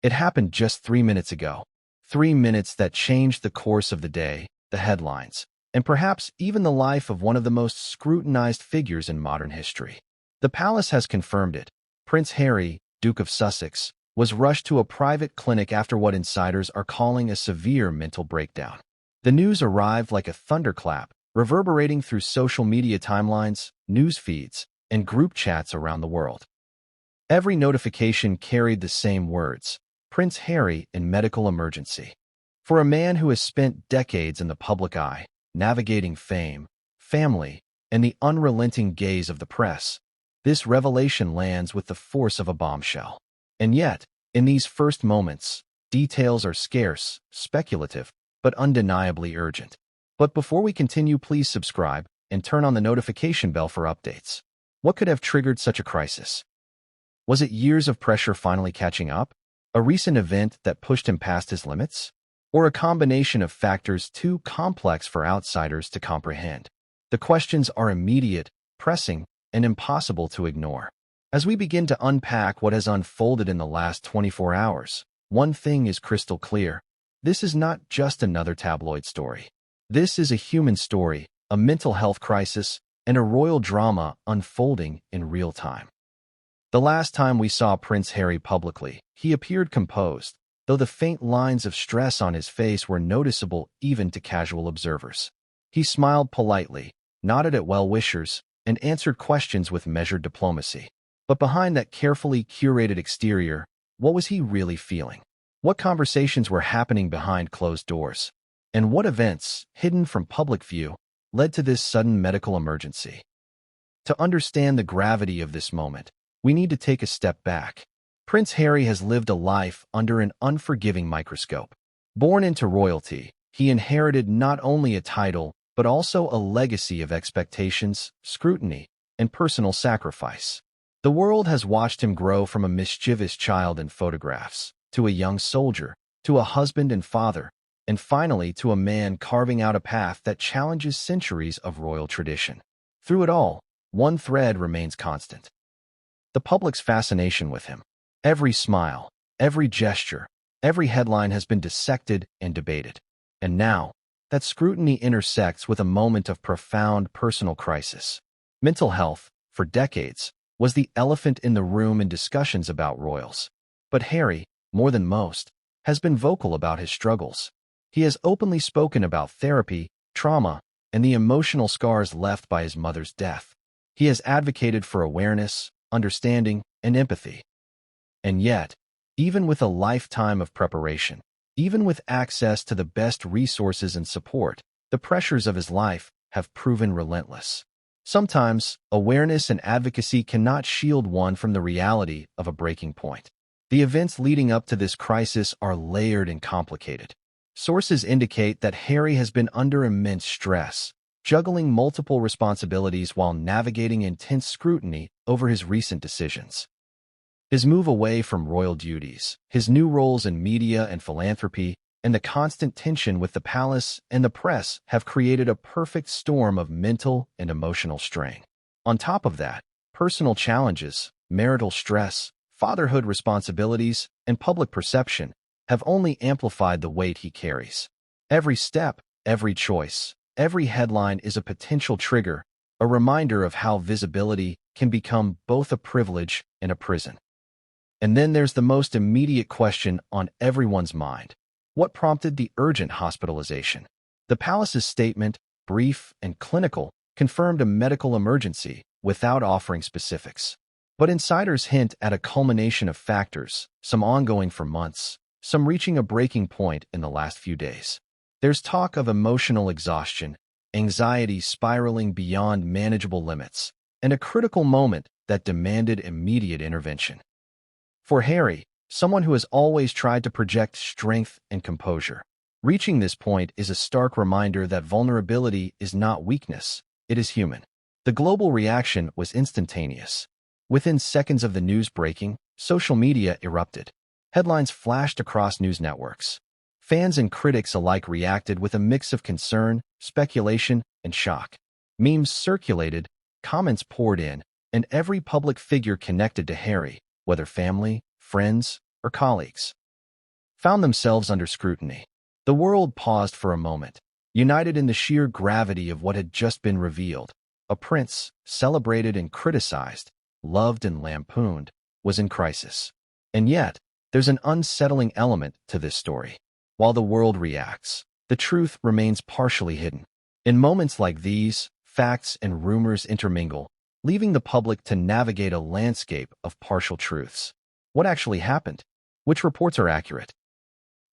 It happened just 3 minutes ago. 3 minutes that changed the course of the day, the headlines, and perhaps even the life of one of the most scrutinized figures in modern history. The palace has confirmed it. Prince Harry, Duke of Sussex, was rushed to a private clinic after what insiders are calling a severe mental breakdown. The news arrived like a thunderclap, reverberating through social media timelines, news feeds, and group chats around the world. Every notification carried the same words: Prince Harry in medical emergency. For a man who has spent decades in the public eye, navigating fame, family, and the unrelenting gaze of the press, this revelation lands with the force of a bombshell. And yet, in these first moments, details are scarce, speculative, but undeniably urgent. But before we continue, please subscribe and turn on the notification bell for updates. What could have triggered such a crisis? Was it years of pressure finally catching up? A recent event that pushed him past his limits? Or a combination of factors too complex for outsiders to comprehend? The questions are immediate, pressing, and impossible to ignore. As we begin to unpack what has unfolded in the last 24 hours, one thing is crystal clear. This is not just another tabloid story. This is a human story, a mental health crisis, and a royal drama unfolding in real time. The last time we saw Prince Harry publicly, he appeared composed, though the faint lines of stress on his face were noticeable even to casual observers. He smiled politely, nodded at well-wishers, and answered questions with measured diplomacy. But behind that carefully curated exterior, what was he really feeling? What conversations were happening behind closed doors? And what events, hidden from public view, led to this sudden medical emergency? To understand the gravity of this moment, we need to take a step back. Prince Harry has lived a life under an unforgiving microscope. Born into royalty, he inherited not only a title, but also a legacy of expectations, scrutiny, and personal sacrifice. The world has watched him grow from a mischievous child in photographs, to a young soldier, to a husband and father, and finally to a man carving out a path that challenges centuries of royal tradition. Through it all, one thread remains constant: the public's fascination with him. Every smile, every gesture, every headline has been dissected and debated. And now, that scrutiny intersects with a moment of profound personal crisis. Mental health, for decades, was the elephant in the room in discussions about royals. But Harry, more than most, has been vocal about his struggles. He has openly spoken about therapy, trauma, and the emotional scars left by his mother's death. He has advocated for awareness, understanding, and empathy. And yet, even with a lifetime of preparation, even with access to the best resources and support, the pressures of his life have proven relentless. Sometimes, awareness and advocacy cannot shield one from the reality of a breaking point. The events leading up to this crisis are layered and complicated. Sources indicate that Harry has been under immense stress, juggling multiple responsibilities while navigating intense scrutiny over his recent decisions. His move away from royal duties, his new roles in media and philanthropy, and the constant tension with the palace and the press have created a perfect storm of mental and emotional strain. On top of that, personal challenges, marital stress, fatherhood responsibilities, and public perception have only amplified the weight he carries. Every step, every choice, every headline is a potential trigger, a reminder of how visibility can become both a privilege and a prison. And then there's the most immediate question on everyone's mind. What prompted the urgent hospitalization? The palace's statement, brief and clinical, confirmed a medical emergency without offering specifics. But insiders hint at a culmination of factors, some ongoing for months, some reaching a breaking point in the last few days. There's talk of emotional exhaustion, anxiety spiraling beyond manageable limits, and a critical moment that demanded immediate intervention. For Harry, someone who has always tried to project strength and composure, reaching this point is a stark reminder that vulnerability is not weakness, it is human. The global reaction was instantaneous. Within seconds of the news breaking, social media erupted. Headlines flashed across news networks. Fans and critics alike reacted with a mix of concern, speculation, and shock. Memes circulated, comments poured in, and every public figure connected to Harry, whether family, friends, or colleagues, found themselves under scrutiny. The world paused for a moment, united in the sheer gravity of what had just been revealed. A prince, celebrated and criticized, loved and lampooned, was in crisis. And yet, there's an unsettling element to this story. While the world reacts, the truth remains partially hidden. In moments like these, facts and rumors intermingle, leaving the public to navigate a landscape of partial truths. What actually happened? Which reports are accurate?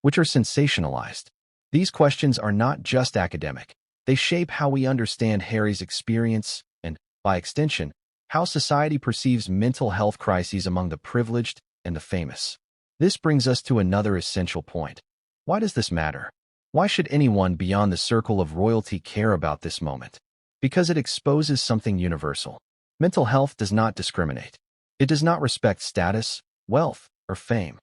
Which are sensationalized? These questions are not just academic. They shape how we understand Harry's experience and, by extension, how society perceives mental health crises among the privileged and the famous. This brings us to another essential point. Why does this matter? Why should anyone beyond the circle of royalty care about this moment? Because it exposes something universal. Mental health does not discriminate. It does not respect status, wealth, or fame.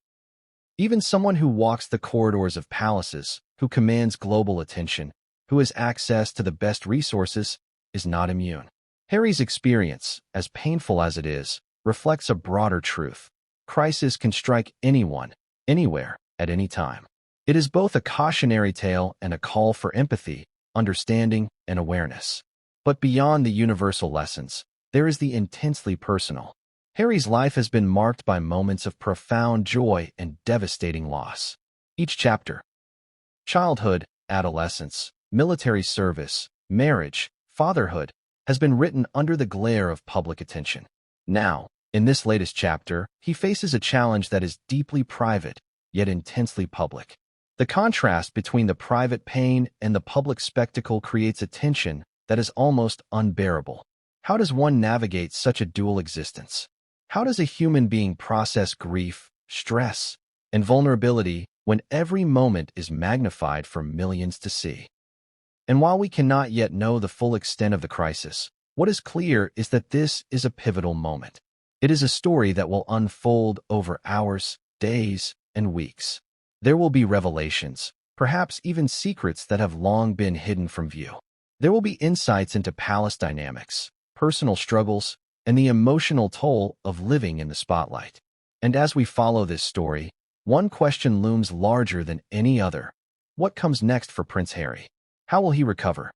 Even someone who walks the corridors of palaces, who commands global attention, who has access to the best resources, is not immune. Harry's experience, as painful as it is, reflects a broader truth. Crisis can strike anyone, anywhere, at any time. It is both a cautionary tale and a call for empathy, understanding, and awareness. But beyond the universal lessons, there is the intensely personal. Harry's life has been marked by moments of profound joy and devastating loss. Each chapter, childhood, adolescence, military service, marriage, fatherhood, has been written under the glare of public attention. Now, in this latest chapter, he faces a challenge that is deeply private, yet intensely public. The contrast between the private pain and the public spectacle creates a tension that is almost unbearable. How does one navigate such a dual existence? How does a human being process grief, stress, and vulnerability when every moment is magnified for millions to see? And while we cannot yet know the full extent of the crisis, what is clear is that this is a pivotal moment. It is a story that will unfold over hours, days, and weeks. There will be revelations, perhaps even secrets that have long been hidden from view. There will be insights into palace dynamics, personal struggles, and the emotional toll of living in the spotlight. And as we follow this story, one question looms larger than any other. What comes next for Prince Harry? How will he recover?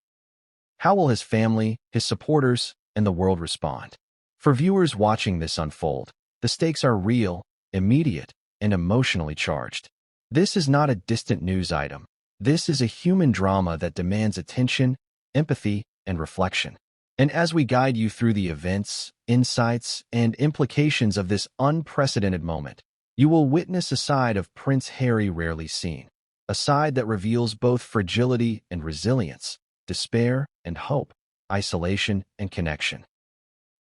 How will his family, his supporters, and the world respond? For viewers watching this unfold, the stakes are real, immediate, and emotionally charged. This is not a distant news item. This is a human drama that demands attention, empathy, and reflection. And as we guide you through the events, insights, and implications of this unprecedented moment, you will witness a side of Prince Harry rarely seen, a side that reveals both fragility and resilience, despair and hope, isolation and connection.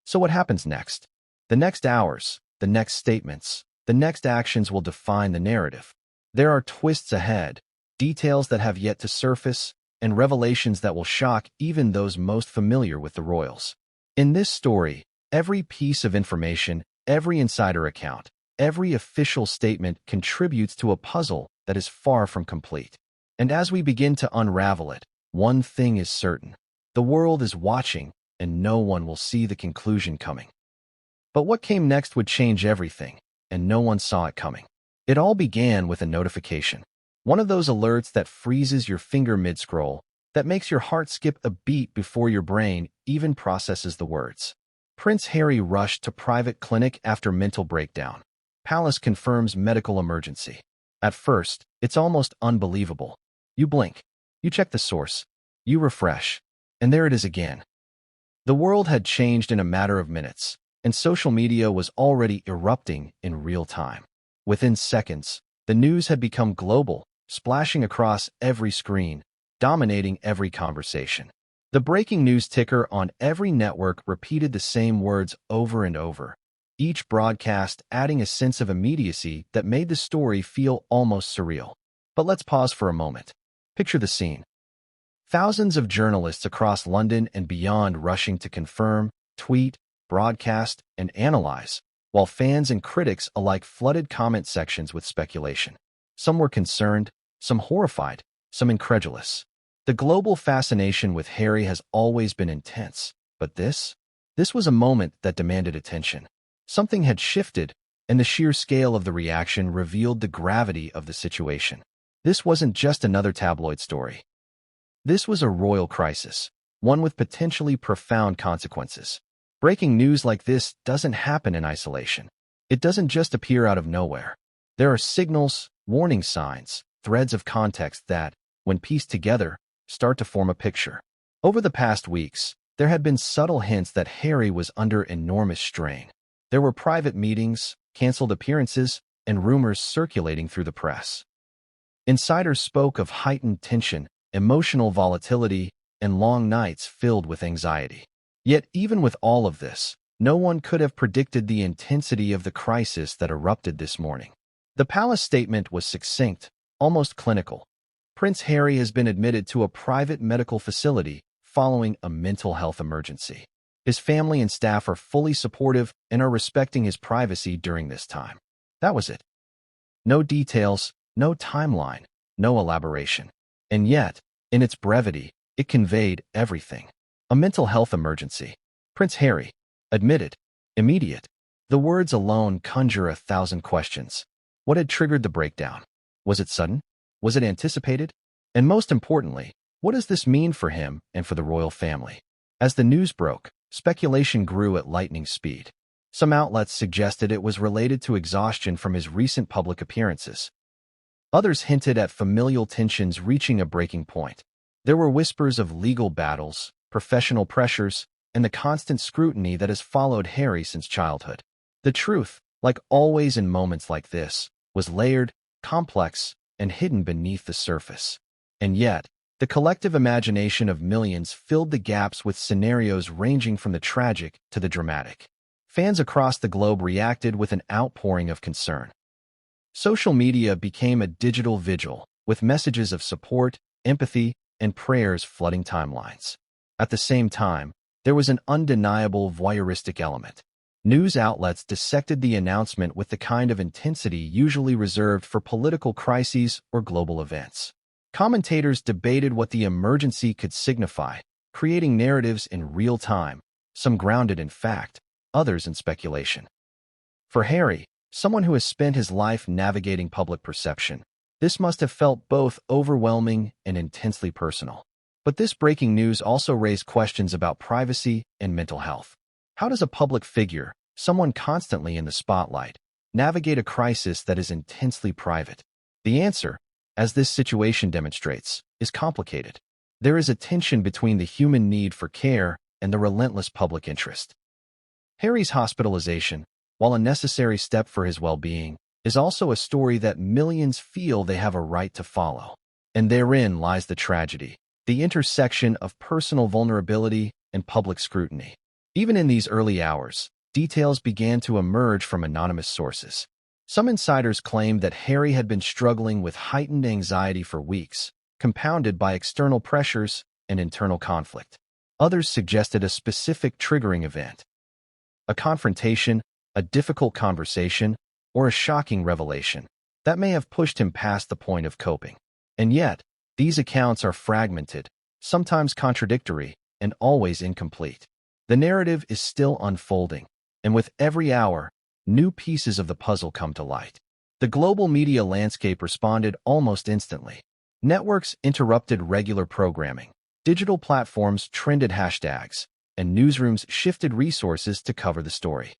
So what happens next? The next hours, the next statements, the next actions will define the narrative. There are twists ahead, details that have yet to surface, and revelations that will shock even those most familiar with the royals. In this story, every piece of information, every insider account, every official statement contributes to a puzzle that is far from complete. And as we begin to unravel it, one thing is certain. The world is watching, and no one will see the conclusion coming. But what came next would change everything, and no one saw it coming. It all began with a notification. One of those alerts that freezes your finger mid-scroll, that makes your heart skip a beat before your brain even processes the words. Prince Harry rushed to private clinic after mental breakdown. Palace confirms medical emergency. At first, it's almost unbelievable. You blink. You check the source. You refresh. And there it is again. The world had changed in a matter of minutes, and social media was already erupting in real time. Within seconds, the news had become global, splashing across every screen, dominating every conversation. The breaking news ticker on every network repeated the same words over and over, each broadcast adding a sense of immediacy that made the story feel almost surreal. But let's pause for a moment. Picture the scene. Thousands of journalists across London and beyond rushing to confirm, tweet, broadcast, and analyze, while fans and critics alike flooded comment sections with speculation. Some were concerned, some horrified, some incredulous. The global fascination with Harry has always been intense, but this was a moment that demanded attention. Something had shifted, and the sheer scale of the reaction revealed the gravity of the situation. This wasn't just another tabloid story. This was a royal crisis, one with potentially profound consequences. Breaking news like this doesn't happen in isolation. It doesn't just appear out of nowhere. There are signals, warning signs, threads of context that, when pieced together, start to form a picture. Over the past weeks, there had been subtle hints that Harry was under enormous strain. There were private meetings, canceled appearances, and rumors circulating through the press. Insiders spoke of heightened tension, emotional volatility, and long nights filled with anxiety. Yet even with all of this, no one could have predicted the intensity of the crisis that erupted this morning. The palace statement was succinct, almost clinical. Prince Harry has been admitted to a private medical facility following a mental health emergency. His family and staff are fully supportive and are respecting his privacy during this time. That was it. No details, no timeline, no elaboration. And yet, in its brevity, it conveyed everything. A mental health emergency. Prince Harry. Admitted. Immediate. The words alone conjure 1,000 questions. What had triggered the breakdown? Was it sudden? Was it anticipated? And most importantly, what does this mean for him and for the royal family? As the news broke, speculation grew at lightning speed. Some outlets suggested it was related to exhaustion from his recent public appearances. Others hinted at familial tensions reaching a breaking point. There were whispers of legal battles, professional pressures, and the constant scrutiny that has followed Harry since childhood. The truth, like always in moments like this, was layered, complex, and hidden beneath the surface. And yet, the collective imagination of millions filled the gaps with scenarios ranging from the tragic to the dramatic. Fans across the globe reacted with an outpouring of concern. Social media became a digital vigil, with messages of support, empathy, and prayers flooding timelines. At the same time, there was an undeniable voyeuristic element. News outlets dissected the announcement with the kind of intensity usually reserved for political crises or global events. Commentators debated what the emergency could signify, creating narratives in real time, some grounded in fact, others in speculation. For Harry, someone who has spent his life navigating public perception, this must have felt both overwhelming and intensely personal. But this breaking news also raised questions about privacy and mental health. How does a public figure, someone constantly in the spotlight, navigate a crisis that is intensely private? The answer, as this situation demonstrates, is complicated. There is a tension between the human need for care and the relentless public interest. Harry's hospitalization, while a necessary step for his well-being, is also a story that millions feel they have a right to follow. And therein lies the tragedy, the intersection of personal vulnerability and public scrutiny. Even in these early hours, details began to emerge from anonymous sources. Some insiders claimed that Harry had been struggling with heightened anxiety for weeks, compounded by external pressures and internal conflict. Others suggested a specific triggering event. A confrontation, a difficult conversation, or a shocking revelation that may have pushed him past the point of coping. And yet, these accounts are fragmented, sometimes contradictory, and always incomplete. The narrative is still unfolding, and with every hour, new pieces of the puzzle come to light. The global media landscape responded almost instantly. Networks interrupted regular programming, digital platforms trended hashtags, and newsrooms shifted resources to cover the story.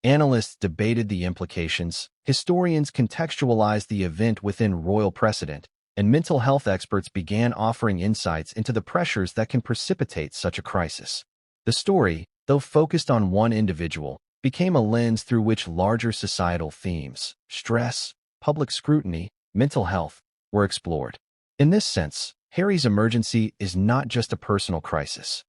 Analysts debated the implications, historians contextualized the event within royal precedent, and mental health experts began offering insights into the pressures that can precipitate such a crisis. The story, though focused on one individual, became a lens through which larger societal themes, stress, public scrutiny, mental health, were explored. In this sense, Harry's emergency is not just a personal crisis.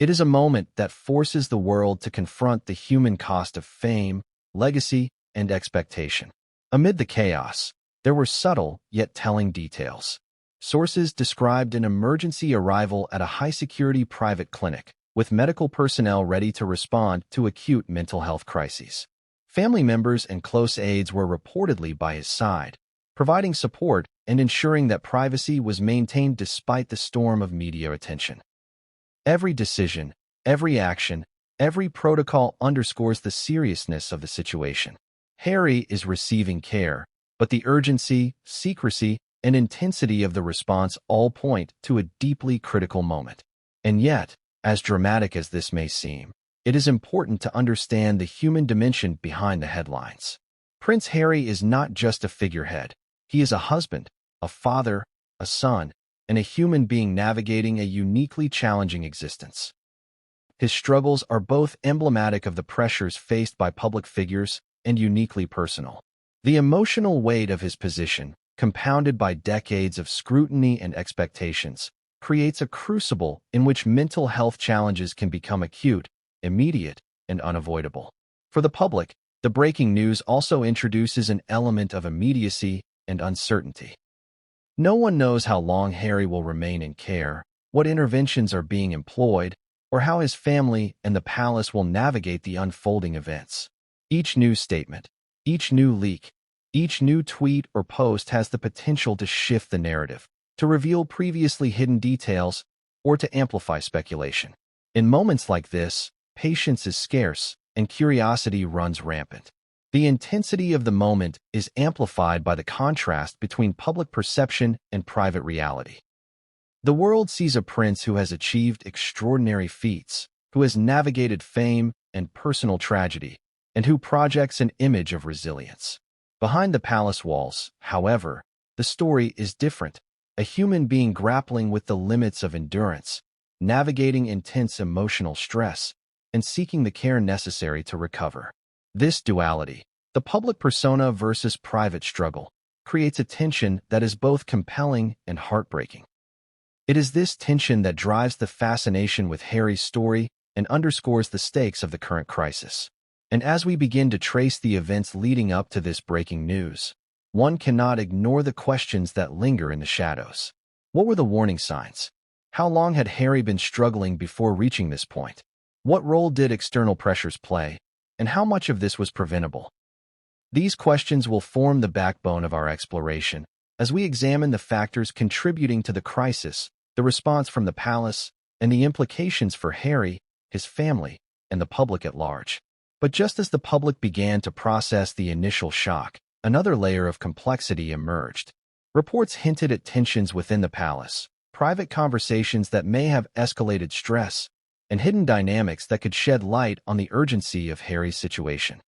It is a moment that forces the world to confront the human cost of fame, legacy, and expectation. Amid the chaos, there were subtle yet telling details. Sources described an emergency arrival at a high-security private clinic, with medical personnel ready to respond to acute mental health crises. Family members and close aides were reportedly by his side, providing support and ensuring that privacy was maintained despite the storm of media attention. Every decision, every action, every protocol underscores the seriousness of the situation. Harry is receiving care, but the urgency, secrecy, and intensity of the response all point to a deeply critical moment. And yet, as dramatic as this may seem, it is important to understand the human dimension behind the headlines. Prince Harry is not just a figurehead. He is a husband, a father, a son, and a human being navigating a uniquely challenging existence. His struggles are both emblematic of the pressures faced by public figures and uniquely personal. The emotional weight of his position, compounded by decades of scrutiny and expectations, creates a crucible in which mental health challenges can become acute, immediate, and unavoidable. For the public, the breaking news also introduces an element of immediacy and uncertainty. No one knows how long Harry will remain in care, what interventions are being employed, or how his family and the palace will navigate the unfolding events. Each news statement, each new leak, each new tweet or post has the potential to shift the narrative, to reveal previously hidden details, or to amplify speculation. In moments like this, patience is scarce and curiosity runs rampant. The intensity of the moment is amplified by the contrast between public perception and private reality. The world sees a prince who has achieved extraordinary feats, who has navigated fame and personal tragedy, and who projects an image of resilience. Behind the palace walls, however, the story is different. A human being grappling with the limits of endurance, navigating intense emotional stress, and seeking the care necessary to recover. This duality, the public persona versus private struggle, creates a tension that is both compelling and heartbreaking. It is this tension that drives the fascination with Harry's story and underscores the stakes of the current crisis. And as we begin to trace the events leading up to this breaking news, one cannot ignore the questions that linger in the shadows. What were the warning signs? How long had Harry been struggling before reaching this point? What role did external pressures play? And how much of this was preventable? These questions will form the backbone of our exploration as we examine the factors contributing to the crisis, the response from the palace, and the implications for Harry, his family, and the public at large. But just as the public began to process the initial shock, another layer of complexity emerged. Reports hinted at tensions within the palace, private conversations that may have escalated stress, and hidden dynamics that could shed light on the urgency of Harry's situation.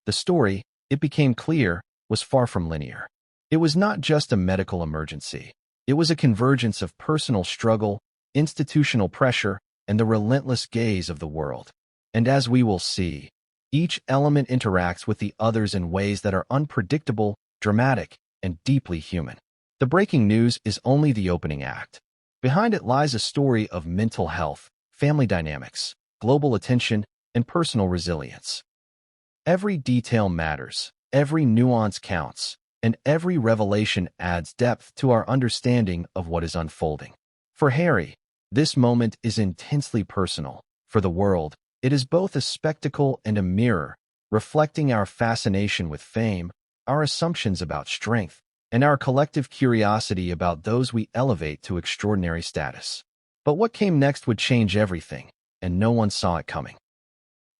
The story, it became clear, was far from linear. It was not just a medical emergency. It was a convergence of personal struggle, institutional pressure, and the relentless gaze of the world. And as we will see, each element interacts with the others in ways that are unpredictable, dramatic, and deeply human. The breaking news is only the opening act. Behind it lies a story of mental health, family dynamics, global attention, and personal resilience. Every detail matters, every nuance counts, and every revelation adds depth to our understanding of what is unfolding. For Harry, this moment is intensely personal. For the world, it is both a spectacle and a mirror, reflecting our fascination with fame, our assumptions about strength, and our collective curiosity about those we elevate to extraordinary status. But what came next would change everything, and no one saw it coming.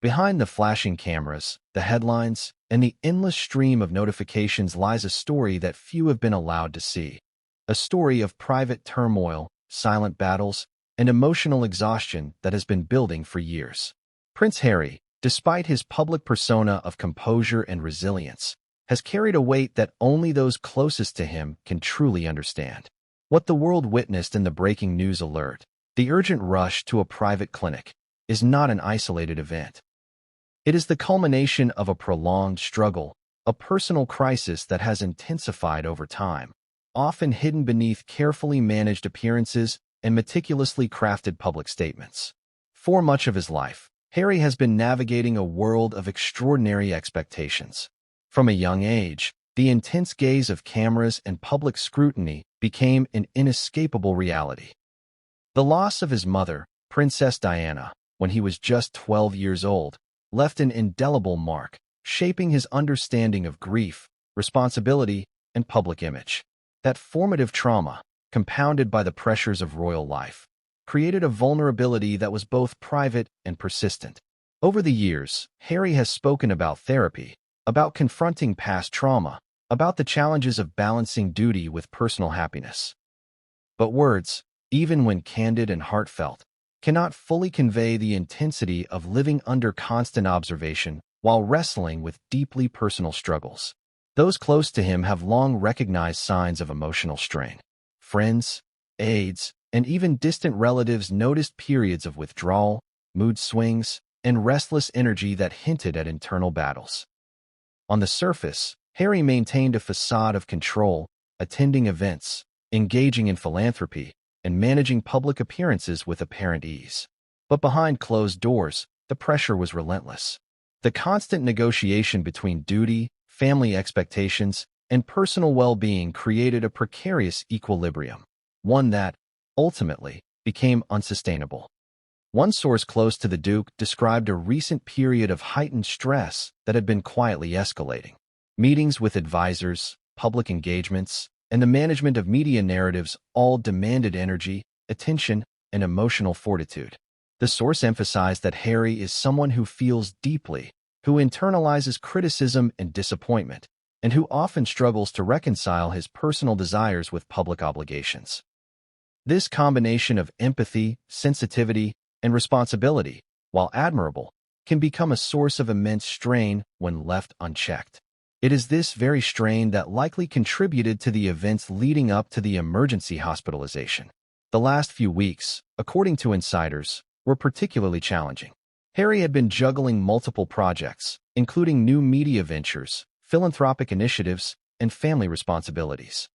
Behind the flashing cameras, the headlines, and the endless stream of notifications lies a story that few have been allowed to see. A story of private turmoil, silent battles, and emotional exhaustion that has been building for years. Prince Harry, despite his public persona of composure and resilience, has carried a weight that only those closest to him can truly understand. What the world witnessed in the breaking news alert, the urgent rush to a private clinic, is not an isolated event. It is the culmination of a prolonged struggle, a personal crisis that has intensified over time, often hidden beneath carefully managed appearances and meticulously crafted public statements. For much of his life, Harry has been navigating a world of extraordinary expectations. From a young age, the intense gaze of cameras and public scrutiny became an inescapable reality. The loss of his mother, Princess Diana, when he was just 12 years old, left an indelible mark, shaping his understanding of grief, responsibility, and public image. That formative trauma, compounded by the pressures of royal life, created a vulnerability that was both private and persistent. Over the years, Harry has spoken about therapy, about confronting past trauma, about the challenges of balancing duty with personal happiness. But words, even when candid and heartfelt, cannot fully convey the intensity of living under constant observation while wrestling with deeply personal struggles. Those close to him have long recognized signs of emotional strain. Friends, aides, and even distant relatives noticed periods of withdrawal, mood swings, and restless energy that hinted at internal battles. On the surface, Harry maintained a facade of control, attending events, engaging in philanthropy, and managing public appearances with apparent ease. But behind closed doors, the pressure was relentless. The constant negotiation between duty, family expectations, and personal well-being created a precarious equilibrium, one that, ultimately, became unsustainable. One source close to the Duke described a recent period of heightened stress that had been quietly escalating. Meetings with advisors, public engagements, and the management of media narratives all demanded energy, attention, and emotional fortitude. The source emphasized that Harry is someone who feels deeply, who internalizes criticism and disappointment, and who often struggles to reconcile his personal desires with public obligations. This combination of empathy, sensitivity, and responsibility, while admirable, can become a source of immense strain when left unchecked. It is this very strain that likely contributed to the events leading up to the emergency hospitalization. The last few weeks, according to insiders, were particularly challenging. Harry had been juggling multiple projects, including new media ventures, philanthropic initiatives, and family responsibilities.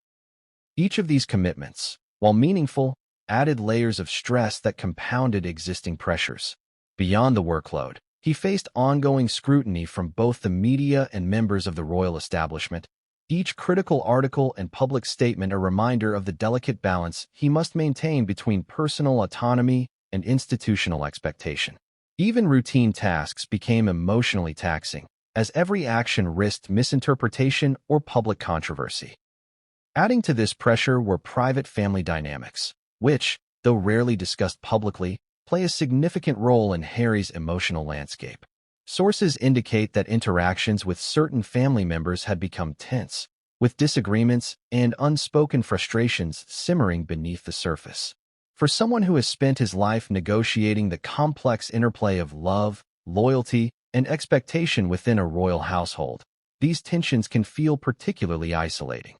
Each of these commitments, while meaningful, added layers of stress that compounded existing pressures. Beyond the workload, he faced ongoing scrutiny from both the media and members of the royal establishment, each critical article and public statement a reminder of the delicate balance he must maintain between personal autonomy and institutional expectation. Even routine tasks became emotionally taxing, as every action risked misinterpretation or public controversy. Adding to this pressure were private family dynamics, which, though rarely discussed publicly, play a significant role in Harry's emotional landscape. Sources indicate that interactions with certain family members had become tense, with disagreements and unspoken frustrations simmering beneath the surface. For someone who has spent his life negotiating the complex interplay of love, loyalty, and expectation within a royal household, these tensions can feel particularly isolating.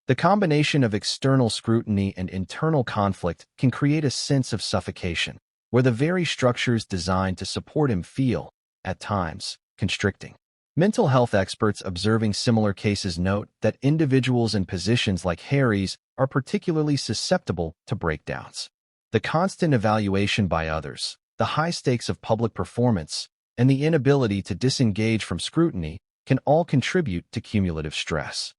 The combination of external scrutiny and internal conflict can create a sense of suffocation, where the very structures designed to support him feel, at times, constricting. Mental health experts observing similar cases note that individuals in positions like Harry's are particularly susceptible to breakdowns. The constant evaluation by others, the high stakes of public performance, and the inability to disengage from scrutiny can all contribute to cumulative stress.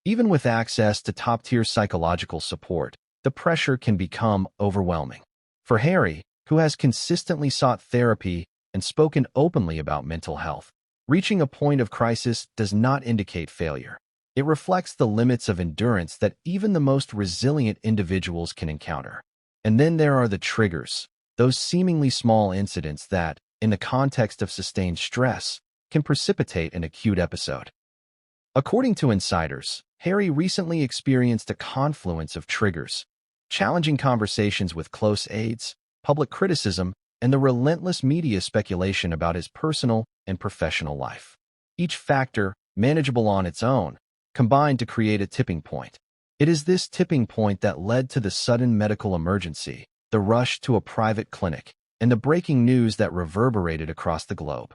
Even with access to top-tier psychological support, the pressure can become overwhelming. For Harry, who has consistently sought therapy and spoken openly about mental health, reaching a point of crisis does not indicate failure. It reflects the limits of endurance that even the most resilient individuals can encounter. And then there are the triggers, those seemingly small incidents that, in the context of sustained stress, can precipitate an acute episode. According to insiders, Harry recently experienced a confluence of triggers, challenging conversations with close aides, public criticism, and the relentless media speculation about his personal and professional life. Each factor, manageable on its own, combined to create a tipping point. It is this tipping point that led to the sudden medical emergency, the rush to a private clinic, and the breaking news that reverberated across the globe.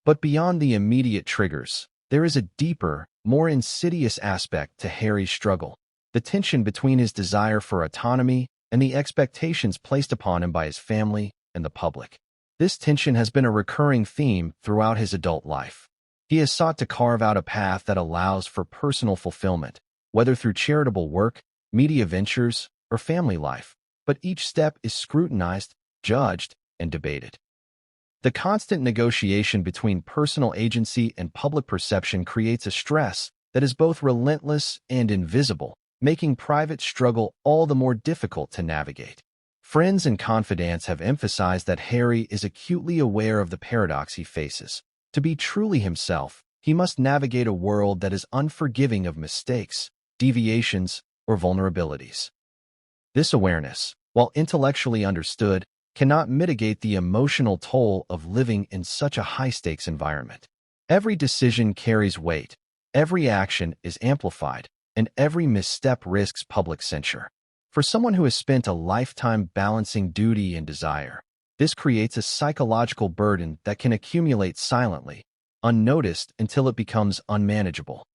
But beyond the immediate triggers, there is a deeper, more insidious aspect to Harry's struggle, the tension between his desire for autonomy and the expectations placed upon him by his family and the public. This tension has been a recurring theme throughout his adult life. He has sought to carve out a path that allows for personal fulfillment, whether through charitable work, media ventures, or family life, but each step is scrutinized, judged, and debated. The constant negotiation between personal agency and public perception creates a stress that is both relentless and invisible, making private struggle all the more difficult to navigate. Friends and confidants have emphasized that Harry is acutely aware of the paradox he faces. To be truly himself, he must navigate a world that is unforgiving of mistakes, deviations, or vulnerabilities. This awareness, while intellectually understood, cannot mitigate the emotional toll of living in such a high-stakes environment. Every decision carries weight, every action is amplified, and every misstep risks public censure. For someone who has spent a lifetime balancing duty and desire, this creates a psychological burden that can accumulate silently, unnoticed until it becomes unmanageable.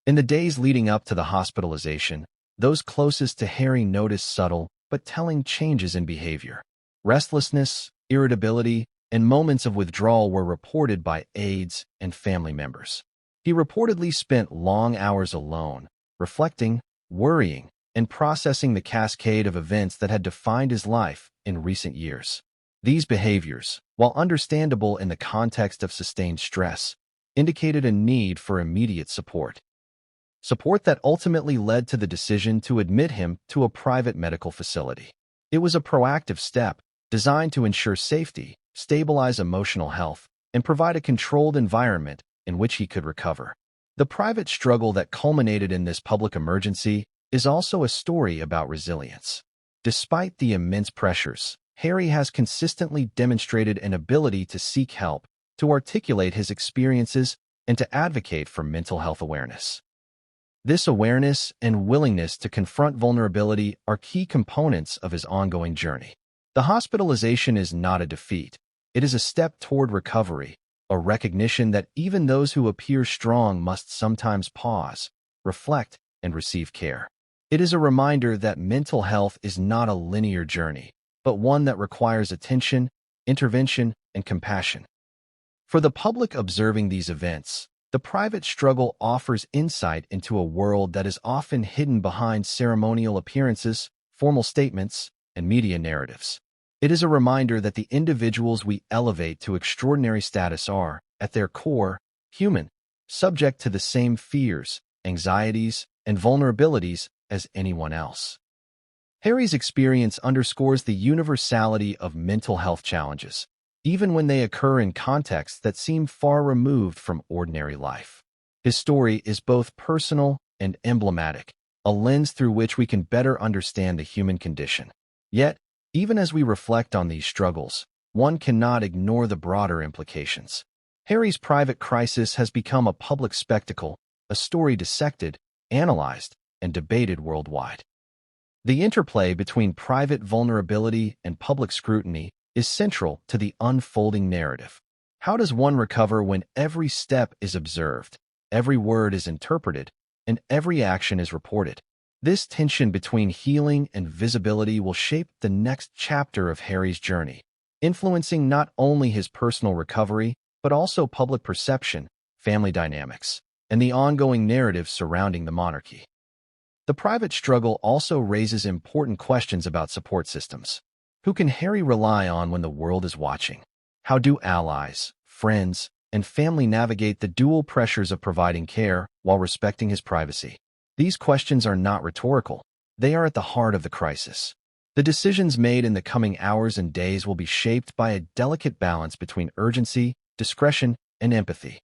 In the days leading up to the hospitalization, those closest to Harry noticed subtle but telling changes in behavior. Restlessness, irritability, and moments of withdrawal were reported by aides and family members. He reportedly spent long hours alone, reflecting, worrying, and processing the cascade of events that had defined his life in recent years. These behaviors, while understandable in the context of sustained stress, indicated a need for immediate support. Support that ultimately led to the decision to admit him to a private medical facility. It was a proactive step, designed to ensure safety, stabilize emotional health, and provide a controlled environment in which he could recover. The private struggle that culminated in this public emergency is also a story about resilience. Despite the immense pressures, Harry has consistently demonstrated an ability to seek help, to articulate his experiences, and to advocate for mental health awareness. This awareness and willingness to confront vulnerability are key components of his ongoing journey. The hospitalization is not a defeat. It is a step toward recovery, a recognition that even those who appear strong must sometimes pause, reflect, and receive care. It is a reminder that mental health is not a linear journey, but one that requires attention, intervention, and compassion. For the public observing these events, the private struggle offers insight into a world that is often hidden behind ceremonial appearances, formal statements, and media narratives. It is a reminder that the individuals we elevate to extraordinary status are, at their core, human, subject to the same fears, anxieties, and vulnerabilities as anyone else. Harry's experience underscores the universality of mental health challenges, even when they occur in contexts that seem far removed from ordinary life. His story is both personal and emblematic, a lens through which we can better understand the human condition. Yet, even as we reflect on these struggles, one cannot ignore the broader implications. Harry's private crisis has become a public spectacle, a story dissected, analyzed, and debated worldwide. The interplay between private vulnerability and public scrutiny is central to the unfolding narrative. How does one recover when every step is observed, every word is interpreted, and every action is reported? This tension between healing and visibility will shape the next chapter of Harry's journey, influencing not only his personal recovery, but also public perception, family dynamics, and the ongoing narrative surrounding the monarchy. The private struggle also raises important questions about support systems. Who can Harry rely on when the world is watching? How do allies, friends, and family navigate the dual pressures of providing care while respecting his privacy? These questions are not rhetorical. They are at the heart of the crisis. The decisions made in the coming hours and days will be shaped by a delicate balance between urgency, discretion, and empathy.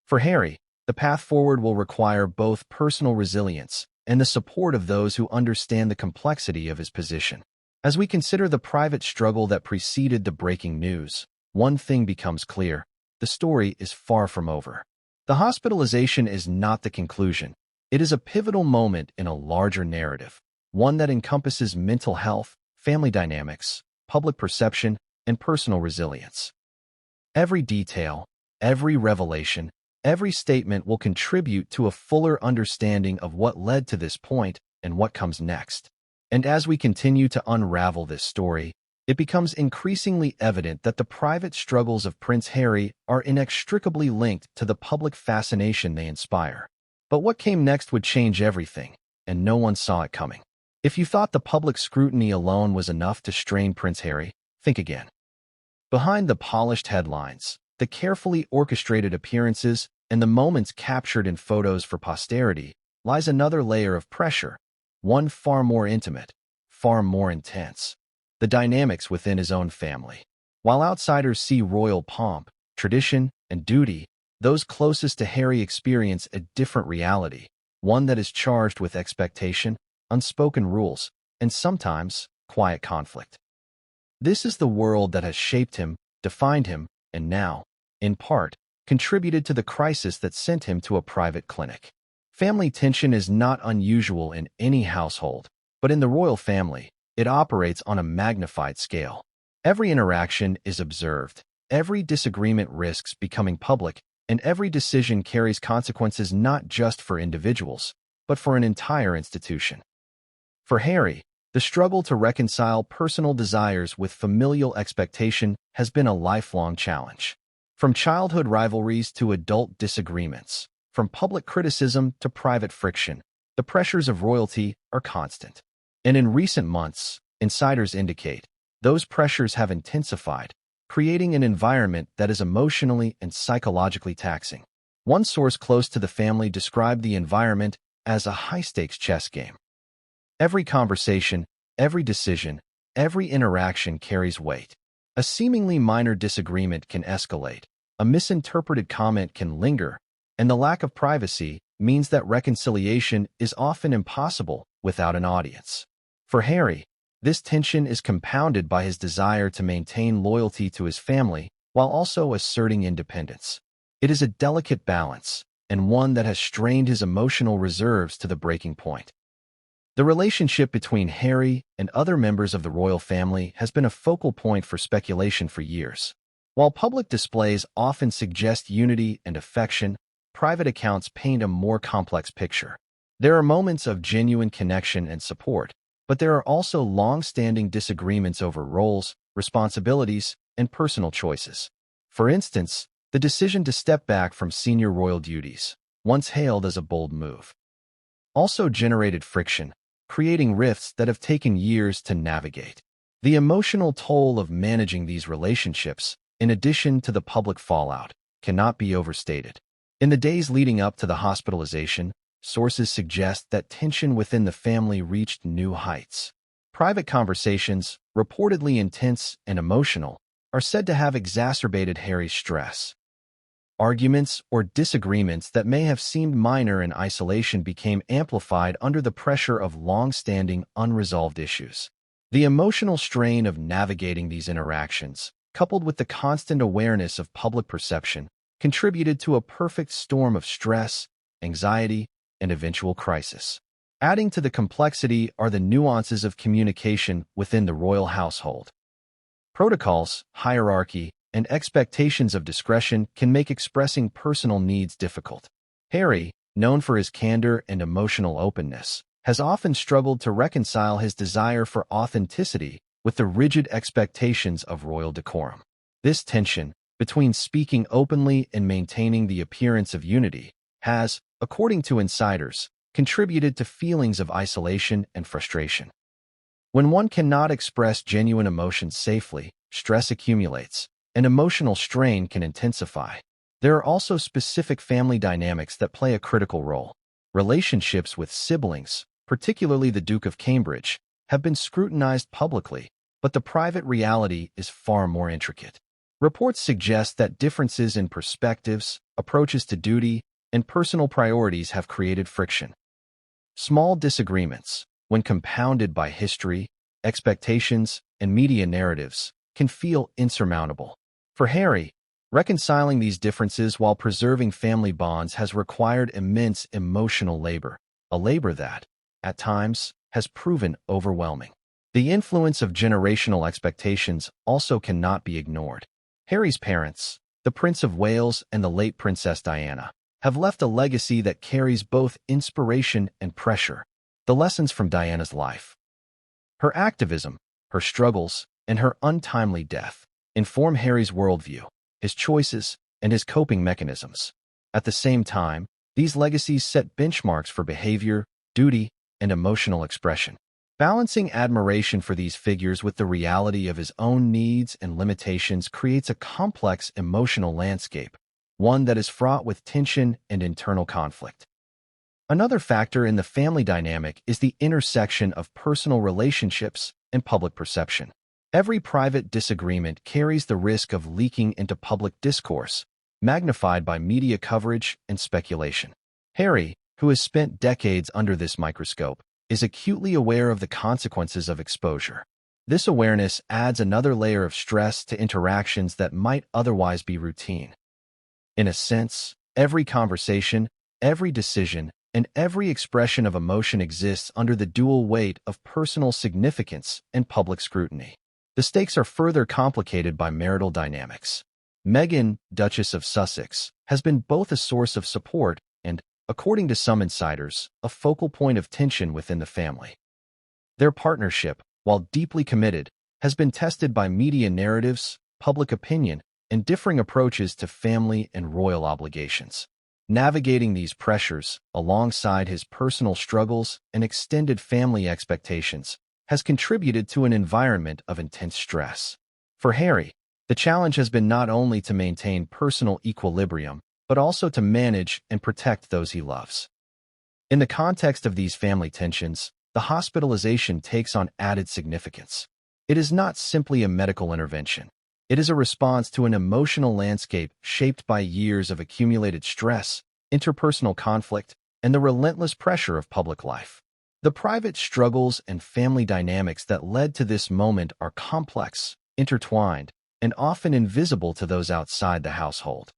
For Harry, the path forward will require both personal resilience and the support of those who understand the complexity of his position. As we consider the private struggle that preceded the breaking news, one thing becomes clear: the story is far from over. The hospitalization is not the conclusion. It is a pivotal moment in a larger narrative, one that encompasses mental health, family dynamics, public perception, and personal resilience. Every detail, every revelation, every statement will contribute to a fuller understanding of what led to this point and what comes next. And as we continue to unravel this story, it becomes increasingly evident that the private struggles of Prince Harry are inextricably linked to the public fascination they inspire. But what came next would change everything, and no one saw it coming. If you thought the public scrutiny alone was enough to strain Prince Harry, think again. Behind the polished headlines, the carefully orchestrated appearances, and the moments captured in photos for posterity, lies another layer of pressure, one far more intimate, far more intense: the dynamics within his own family. While outsiders see royal pomp, tradition, and duty, those closest to Harry experience a different reality, one that is charged with expectation, unspoken rules, and sometimes quiet conflict. This is the world that has shaped him, defined him, and now, in part, contributed to the crisis that sent him to a private clinic. Family tension is not unusual in any household, but in the royal family, it operates on a magnified scale. Every interaction is observed, every disagreement risks becoming public, and every decision carries consequences not just for individuals, but for an entire institution. For Harry, the struggle to reconcile personal desires with familial expectation has been a lifelong challenge. From childhood rivalries to adult disagreements, from public criticism to private friction, the pressures of royalty are constant. And in recent months, insiders indicate, those pressures have intensified, creating an environment that is emotionally and psychologically taxing. One source close to the family described the environment as a high-stakes chess game. Every conversation, every decision, every interaction carries weight. A seemingly minor disagreement can escalate, a misinterpreted comment can linger, and the lack of privacy means that reconciliation is often impossible without an audience. For Harry, this tension is compounded by his desire to maintain loyalty to his family while also asserting independence. It is a delicate balance, and one that has strained his emotional reserves to the breaking point. The relationship between Harry and other members of the royal family has been a focal point for speculation for years. While public displays often suggest unity and affection, private accounts paint a more complex picture. There are moments of genuine connection and support, but there are also long-standing disagreements over roles, responsibilities, and personal choices. For instance, the decision to step back from senior royal duties, once hailed as a bold move, also generated friction, creating rifts that have taken years to navigate. The emotional toll of managing these relationships, in addition to the public fallout, cannot be overstated. In the days leading up to the hospitalization, sources suggest that tension within the family reached new heights. Private conversations, reportedly intense and emotional, are said to have exacerbated Harry's stress. Arguments or disagreements that may have seemed minor in isolation became amplified under the pressure of long-standing, unresolved issues. The emotional strain of navigating these interactions, coupled with the constant awareness of public perception, contributed to a perfect storm of stress, anxiety, and eventual crisis. Adding to the complexity are the nuances of communication within the royal household. Protocols, hierarchy, and expectations of discretion can make expressing personal needs difficult. Harry, known for his candor and emotional openness, has often struggled to reconcile his desire for authenticity with the rigid expectations of royal decorum. This tension, between speaking openly and maintaining the appearance of unity, has, according to insiders, contributed to feelings of isolation and frustration. When one cannot express genuine emotions safely, stress accumulates, and emotional strain can intensify. There are also specific family dynamics that play a critical role. Relationships with siblings, particularly the Duke of Cambridge, have been scrutinized publicly, but the private reality is far more intricate. Reports suggest that differences in perspectives, approaches to duty, and personal priorities have created friction. Small disagreements, when compounded by history, expectations, and media narratives, can feel insurmountable. For Harry, reconciling these differences while preserving family bonds has required immense emotional labor, a labor that, at times, has proven overwhelming. The influence of generational expectations also cannot be ignored. Harry's parents, the Prince of Wales and the late Princess Diana, have left a legacy that carries both inspiration and pressure. The lessons from Diana's life, her activism, her struggles, and her untimely death, inform Harry's worldview, his choices, and his coping mechanisms. At the same time, these legacies set benchmarks for behavior, duty, and emotional expression. Balancing admiration for these figures with the reality of his own needs and limitations creates a complex emotional landscape, one that is fraught with tension and internal conflict. Another factor in the family dynamic is the intersection of personal relationships and public perception. Every private disagreement carries the risk of leaking into public discourse, magnified by media coverage and speculation. Harry, who has spent decades under this microscope, is acutely aware of the consequences of exposure. This awareness adds another layer of stress to interactions that might otherwise be routine. In a sense, every conversation, every decision, and every expression of emotion exists under the dual weight of personal significance and public scrutiny. The stakes are further complicated by marital dynamics. Meghan, Duchess of Sussex, has been both a source of support and, according to some insiders, a focal point of tension within the family. Their partnership, while deeply committed, has been tested by media narratives, public opinion, and differing approaches to family and royal obligations. Navigating these pressures, alongside his personal struggles and extended family expectations, has contributed to an environment of intense stress. For Harry, the challenge has been not only to maintain personal equilibrium, but also to manage and protect those he loves. In the context of these family tensions, the hospitalization takes on added significance. It is not simply a medical intervention. It is a response to an emotional landscape shaped by years of accumulated stress, interpersonal conflict, and the relentless pressure of public life. The private struggles and family dynamics that led to this moment are complex, intertwined, and often invisible to those outside the household.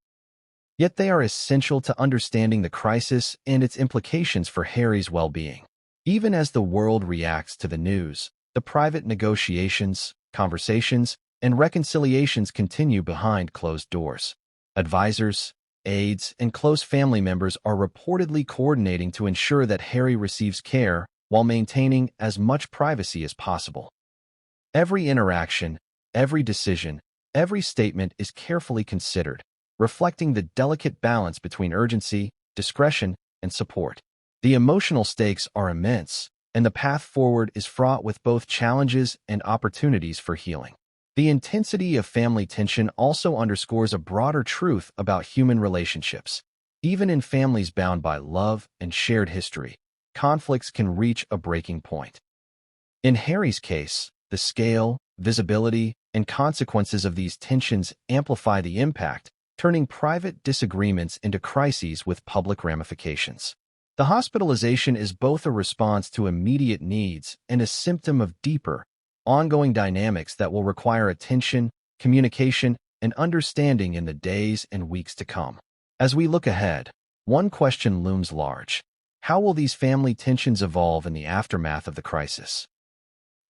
Yet they are essential to understanding the crisis and its implications for Harry's well-being. Even as the world reacts to the news, the private negotiations, conversations, and reconciliations continue behind closed doors. Advisors, aides, and close family members are reportedly coordinating to ensure that Harry receives care while maintaining as much privacy as possible. Every interaction, every decision, every statement is carefully considered, reflecting the delicate balance between urgency, discretion, and support. The emotional stakes are immense, and the path forward is fraught with both challenges and opportunities for healing. The intensity of family tension also underscores a broader truth about human relationships. Even in families bound by love and shared history, conflicts can reach a breaking point. In Harry's case, the scale, visibility, and consequences of these tensions amplify the impact, turning private disagreements into crises with public ramifications. The hospitalization is both a response to immediate needs and a symptom of deeper, ongoing dynamics that will require attention, communication, and understanding in the days and weeks to come. As we look ahead, one question looms large. How will these family tensions evolve in the aftermath of the crisis?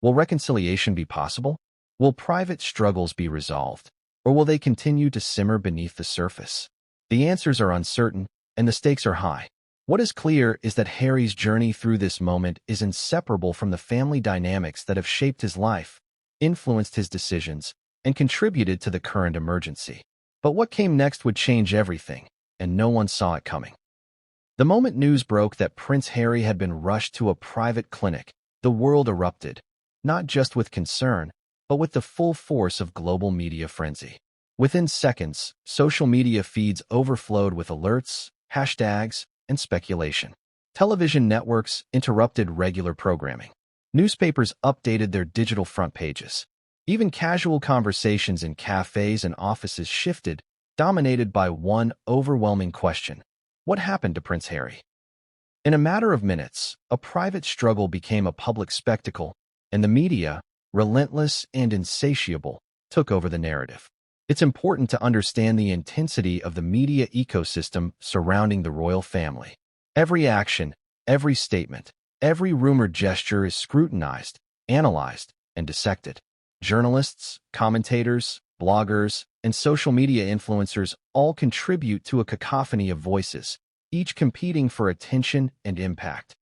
Will reconciliation be possible? Will private struggles be resolved? Or will they continue to simmer beneath the surface? The answers are uncertain, and the stakes are high. What is clear is that Harry's journey through this moment is inseparable from the family dynamics that have shaped his life, influenced his decisions, and contributed to the current emergency. But what came next would change everything, and no one saw it coming. The moment news broke that Prince Harry had been rushed to a private clinic, the world erupted, not just with concern, but with the full force of global media frenzy. Within seconds, social media feeds overflowed with alerts, hashtags, and speculation. Television networks interrupted regular programming. Newspapers updated their digital front pages. Even casual conversations in cafes and offices shifted, dominated by one overwhelming question: what happened to Prince Harry? In a matter of minutes, a private struggle became a public spectacle, and the media, relentless and insatiable, took over the narrative. It's important to understand the intensity of the media ecosystem surrounding the royal family. Every action, every statement, every rumored gesture is scrutinized, analyzed, and dissected. Journalists, commentators, bloggers, and social media influencers all contribute to a cacophony of voices, each competing for attention and impact.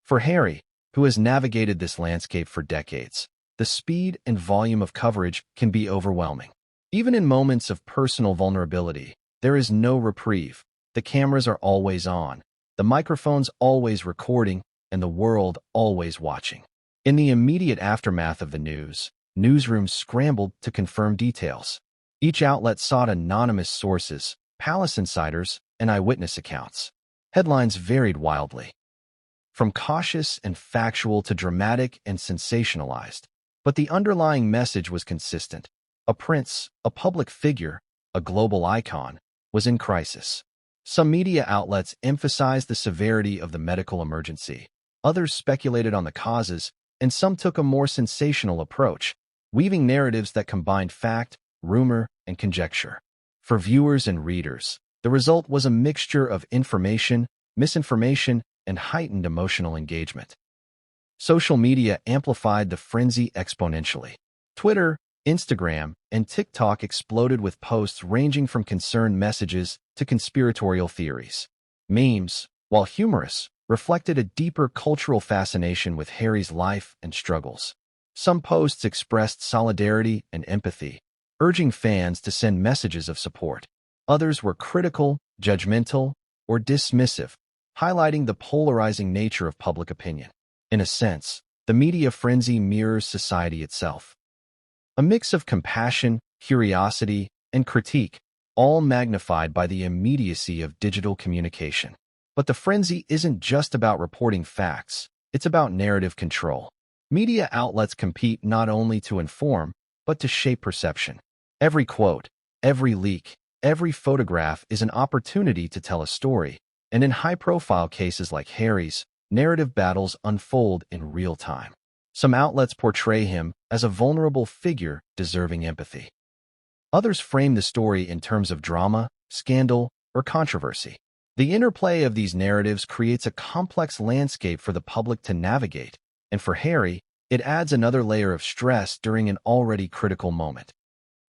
For Harry, who has navigated this landscape for decades, the speed and volume of coverage can be overwhelming. Even in moments of personal vulnerability, there is no reprieve. The cameras are always on, the microphones always recording, and the world always watching. In the immediate aftermath of the news, newsrooms scrambled to confirm details. Each outlet sought anonymous sources, palace insiders, and eyewitness accounts. Headlines varied wildly, from cautious and factual to dramatic and sensationalized. But the underlying message was consistent. A prince, a public figure, a global icon, was in crisis. Some media outlets emphasized the severity of the medical emergency. Others speculated on the causes, and some took a more sensational approach, weaving narratives that combined fact, rumor, and conjecture. For viewers and readers, the result was a mixture of information, misinformation, and heightened emotional engagement. Social media amplified the frenzy exponentially. Twitter, Instagram, and TikTok exploded with posts ranging from concerned messages to conspiratorial theories. Memes, while humorous, reflected a deeper cultural fascination with Harry's life and struggles. Some posts expressed solidarity and empathy, urging fans to send messages of support. Others were critical, judgmental, or dismissive, highlighting the polarizing nature of public opinion. In a sense, the media frenzy mirrors society itself. A mix of compassion, curiosity, and critique, all magnified by the immediacy of digital communication. But the frenzy isn't just about reporting facts, it's about narrative control. Media outlets compete not only to inform, but to shape perception. Every quote, every leak, every photograph is an opportunity to tell a story, and in high-profile cases like Harry's, narrative battles unfold in real time. Some outlets portray him as a vulnerable figure deserving empathy. Others frame the story in terms of drama, scandal, or controversy. The interplay of these narratives creates a complex landscape for the public to navigate, and for Harry, it adds another layer of stress during an already critical moment.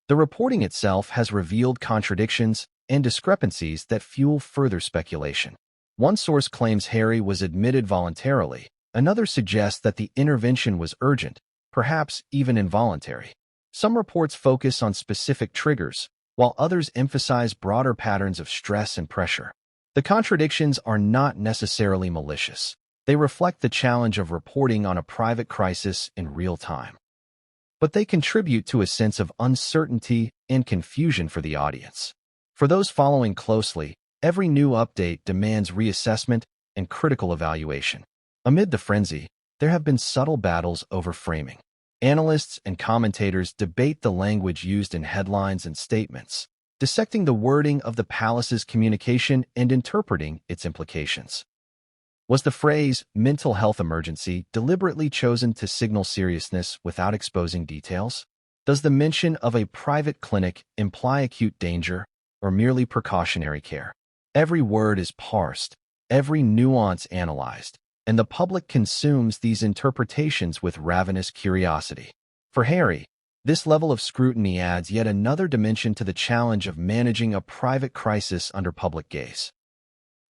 The reporting itself has revealed contradictions and discrepancies that fuel further speculation. One source claims Harry was admitted voluntarily. Another suggests that the intervention was urgent, perhaps even involuntary. Some reports focus on specific triggers, while others emphasize broader patterns of stress and pressure. The contradictions are not necessarily malicious. They reflect the challenge of reporting on a private crisis in real time. But they contribute to a sense of uncertainty and confusion for the audience. For those following closely, every new update demands reassessment and critical evaluation. Amid the frenzy, there have been subtle battles over framing. Analysts and commentators debate the language used in headlines and statements, dissecting the wording of the palace's communication and interpreting its implications. Was the phrase mental health emergency deliberately chosen to signal seriousness without exposing details? Does the mention of a private clinic imply acute danger or merely precautionary care? Every word is parsed, every nuance analyzed, and the public consumes these interpretations with ravenous curiosity. For Harry, this level of scrutiny adds yet another dimension to the challenge of managing a private crisis under public gaze.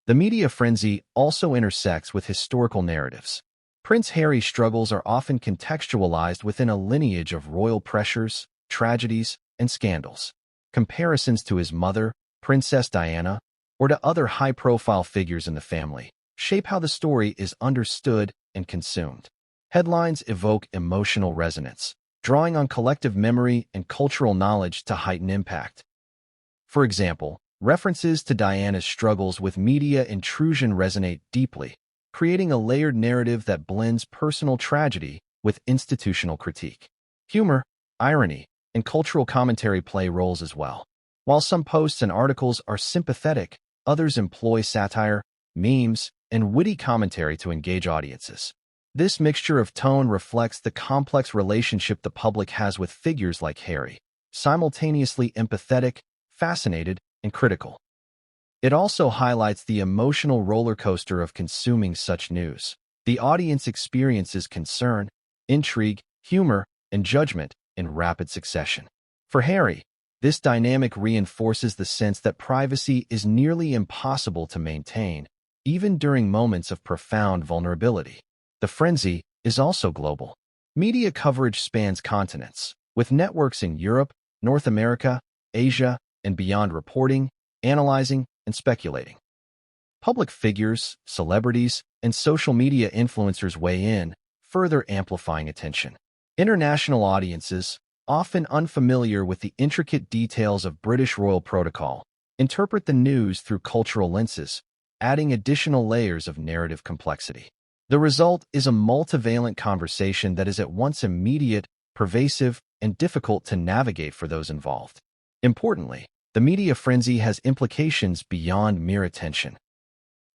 The media frenzy also intersects with historical narratives. Prince Harry's struggles are often contextualized within a lineage of royal pressures, tragedies, and scandals. Comparisons to his mother, Princess Diana, or to other high-profile figures in the family shape how the story is understood and consumed. Headlines evoke emotional resonance, drawing on collective memory and cultural knowledge to heighten impact. For example, references to Diana's struggles with media intrusion resonate deeply, creating a layered narrative that blends personal tragedy with institutional critique. Humor, irony, and cultural commentary play roles as well. While some posts and articles are sympathetic, others employ satire, memes, and witty commentary to engage audiences. This mixture of tone reflects the complex relationship the public has with figures like Harry, simultaneously empathetic, fascinated, and critical. It also highlights the emotional roller coaster of consuming such news. The audience experiences concern, intrigue, humor, and judgment in rapid succession. For Harry, this dynamic reinforces the sense that privacy is nearly impossible to maintain, even during moments of profound vulnerability. The frenzy is also global. Media coverage spans continents, with networks in Europe, North America, Asia, and beyond reporting, analyzing, and speculating. Public figures, celebrities, and social media influencers weigh in, further amplifying attention. International audiences, often unfamiliar with the intricate details of British royal protocol, interpret the news through cultural lenses, adding additional layers of narrative complexity. The result is a multivalent conversation that is at once immediate, pervasive, and difficult to navigate for those involved. Importantly, The media frenzy has implications beyond mere attention.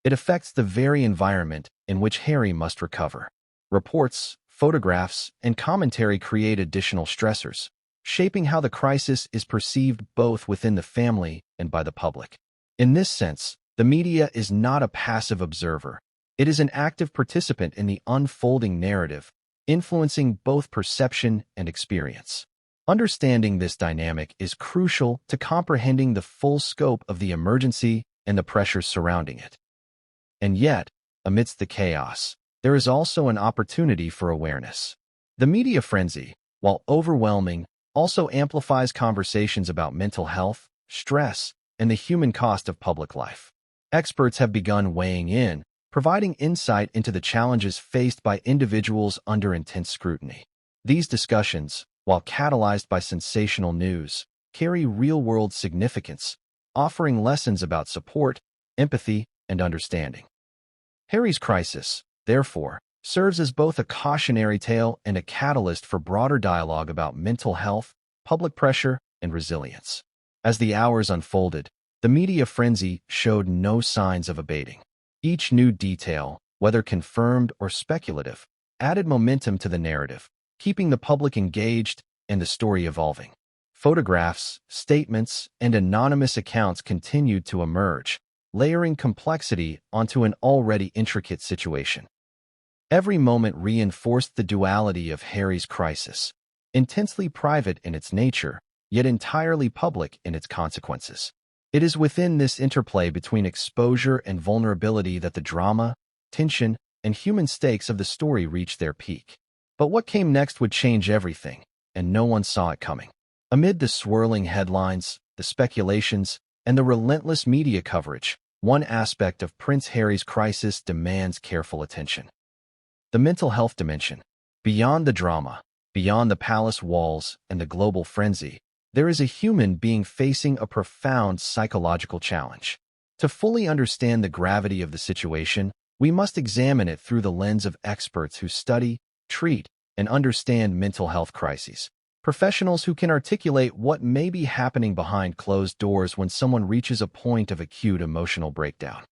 It affects the very environment in which Harry must recover. Reports, photographs, and commentary create additional stressors, shaping how the crisis is perceived both within the family and by the public. In this sense, the media is not a passive observer. It is an active participant in the unfolding narrative, influencing both perception and experience. Understanding this dynamic is crucial to comprehending the full scope of the emergency and the pressures surrounding it. And yet, amidst the chaos, there is also an opportunity for awareness. The media frenzy, while overwhelming, also amplifies conversations about mental health, stress, and the human cost of public life. Experts have begun weighing in, providing insight into the challenges faced by individuals under intense scrutiny. These discussions, while catalyzed by sensational news, carry real-world significance, offering lessons about support, empathy, and understanding. Harry's crisis, therefore, serves as both a cautionary tale and a catalyst for broader dialogue about mental health, public pressure, and resilience. As the hours unfolded, the media frenzy showed no signs of abating. Each new detail, whether confirmed or speculative, added momentum to the narrative, keeping the public engaged and the story evolving. Photographs, statements, and anonymous accounts continued to emerge, layering complexity onto an already intricate situation. Every moment reinforced the duality of Harry's crisis, intensely private in its nature, yet entirely public in its consequences. It is within this interplay between exposure and vulnerability that the drama, tension, and human stakes of the story reach their peak. But what came next would change everything, and no one saw it coming. Amid the swirling headlines, the speculations, and the relentless media coverage, one aspect of Prince Harry's crisis demands careful attention. The mental health dimension. Beyond the drama, beyond the palace walls and the global frenzy, there is a human being facing a profound psychological challenge. To fully understand the gravity of the situation, we must examine it through the lens of experts who study, treat, and understand mental health crises. Professionals who can articulate what may be happening behind closed doors when someone reaches a point of acute emotional breakdown.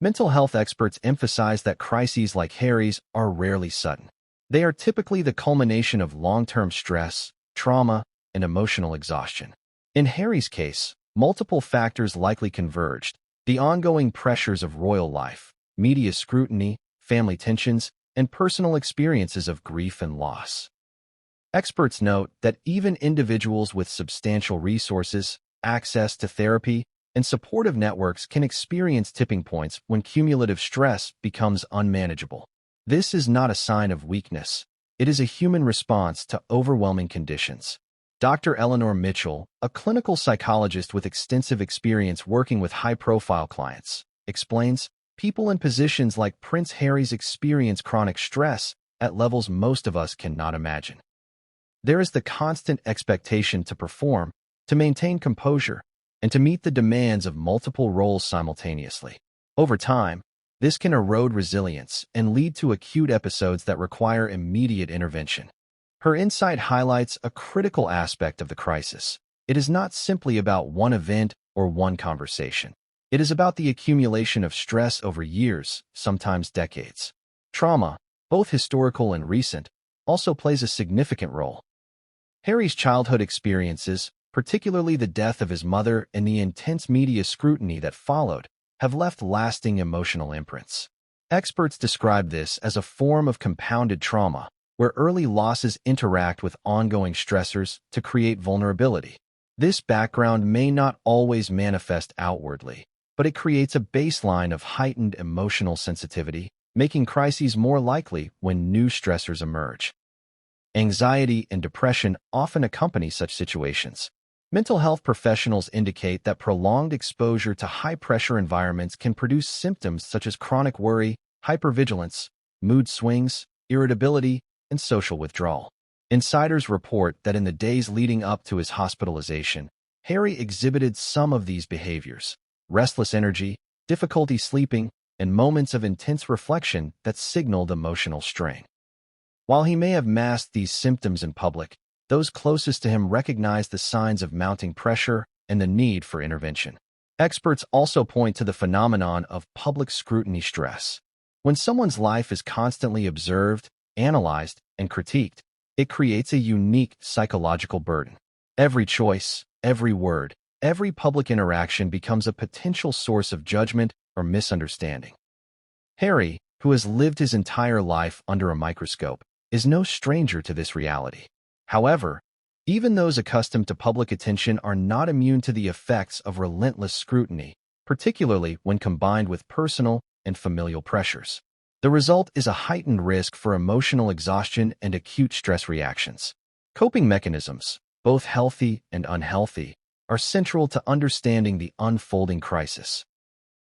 Mental health experts emphasize that crises like Harry's are rarely sudden. They are typically the culmination of long-term stress, trauma, and emotional exhaustion. In Harry's case, multiple factors likely converged: the ongoing pressures of royal life, media scrutiny, family tensions, and personal experiences of grief and loss. Experts note that even individuals with substantial resources, access to therapy, and supportive networks can experience tipping points when cumulative stress becomes unmanageable. This is not a sign of weakness. It is a human response to overwhelming conditions. Dr. Eleanor Mitchell, a clinical psychologist with extensive experience working with high-profile clients, explains, people in positions like Prince Harry's experience chronic stress at levels most of us cannot imagine. There is the constant expectation to perform, to maintain composure, and to meet the demands of multiple roles simultaneously. Over time, this can erode resilience and lead to acute episodes that require immediate intervention. Her insight highlights a critical aspect of the crisis. It is not simply about one event or one conversation. It is about the accumulation of stress over years, sometimes decades. Trauma, both historical and recent, also plays a significant role. Harry's childhood experiences, particularly the death of his mother and the intense media scrutiny that followed, have left lasting emotional imprints. Experts describe this as a form of compounded trauma, where early losses interact with ongoing stressors to create vulnerability. This background may not always manifest outwardly, but it creates a baseline of heightened emotional sensitivity, making crises more likely when new stressors emerge. Anxiety and depression often accompany such situations. Mental health professionals indicate that prolonged exposure to high-pressure environments can produce symptoms such as chronic worry, hypervigilance, mood swings, irritability, and social withdrawal. Insiders report that in the days leading up to his hospitalization, Harry exhibited some of these behaviors: restless energy, difficulty sleeping, and moments of intense reflection that signaled emotional strain. While he may have masked these symptoms in public, those closest to him recognized the signs of mounting pressure, and the need for intervention. Experts also point to the phenomenon of public scrutiny stress. When someone's life is constantly observed, analyzed, and critiqued, it creates a unique psychological burden. Every choice, every word, every public interaction becomes a potential source of judgment or misunderstanding. Harry, who has lived his entire life under a microscope, is no stranger to this reality. However, even those accustomed to public attention are not immune to the effects of relentless scrutiny, particularly when combined with personal and familial pressures. The result is a heightened risk for emotional exhaustion and acute stress reactions. Coping mechanisms, both healthy and unhealthy, are central to understanding the unfolding crisis.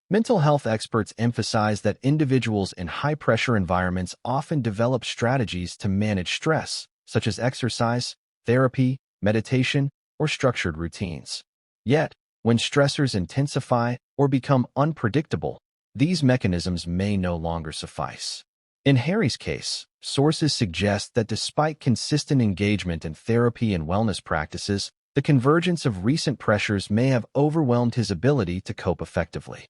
Mental health experts emphasize that individuals in high-pressure environments often develop strategies to manage stress, such as exercise, therapy, meditation, or structured routines. Yet, when stressors intensify or become unpredictable, these mechanisms may no longer suffice. In Harry's case, sources suggest that despite consistent engagement in therapy and wellness practices, the convergence of recent pressures may have overwhelmed his ability to cope effectively.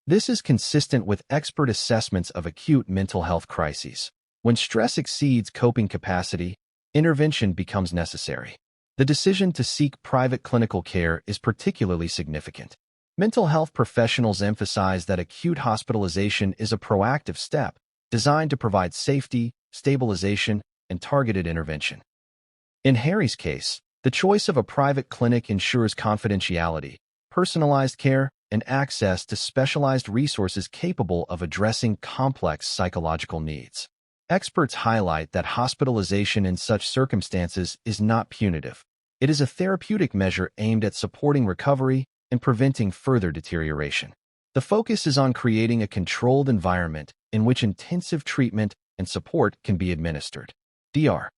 This is consistent with expert assessments of acute mental health crises. When stress exceeds coping capacity, intervention becomes necessary. The decision to seek private clinical care is particularly significant. Mental health professionals emphasize that acute hospitalization is a proactive step designed to provide safety, stabilization, and targeted intervention. In Harry's case, the choice of a private clinic ensures confidentiality, personalized care, and access to specialized resources capable of addressing complex psychological needs. Experts highlight that hospitalization in such circumstances is not punitive. It is a therapeutic measure aimed at supporting recovery and preventing further deterioration. The focus is on creating a controlled environment in which intensive treatment and support can be administered. Dr.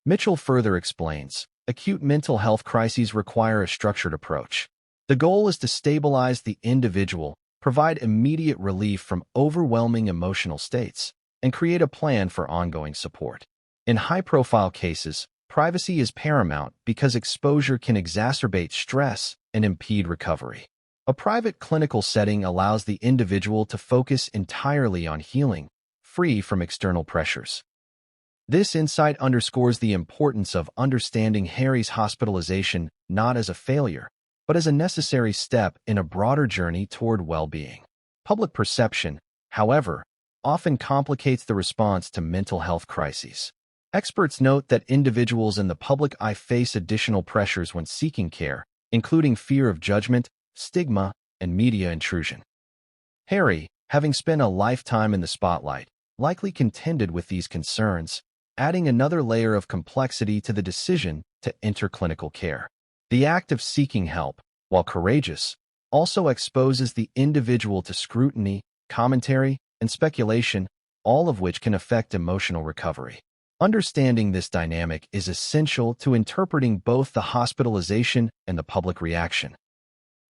Mitchell further explains, acute mental health crises require a structured approach. The goal is to stabilize the individual, provide immediate relief from overwhelming emotional states, and create a plan for ongoing support. In high-profile cases, privacy is paramount because exposure can exacerbate stress and impede recovery. A private clinical setting allows the individual to focus entirely on healing, free from external pressures. This insight underscores the importance of understanding Harry's hospitalization not as a failure, but as a necessary step in a broader journey toward well-being. Public perception, however, often complicates the response to mental health crises. Experts note that individuals in the public eye face additional pressures when seeking care, including fear of judgment, stigma, and media intrusion. Harry, having spent a lifetime in the spotlight, likely contended with these concerns, adding another layer of complexity to the decision to enter clinical care. The act of seeking help, while courageous, also exposes the individual to scrutiny, commentary, and speculation, all of which can affect emotional recovery. Understanding this dynamic is essential to interpreting both the hospitalization and the public reaction.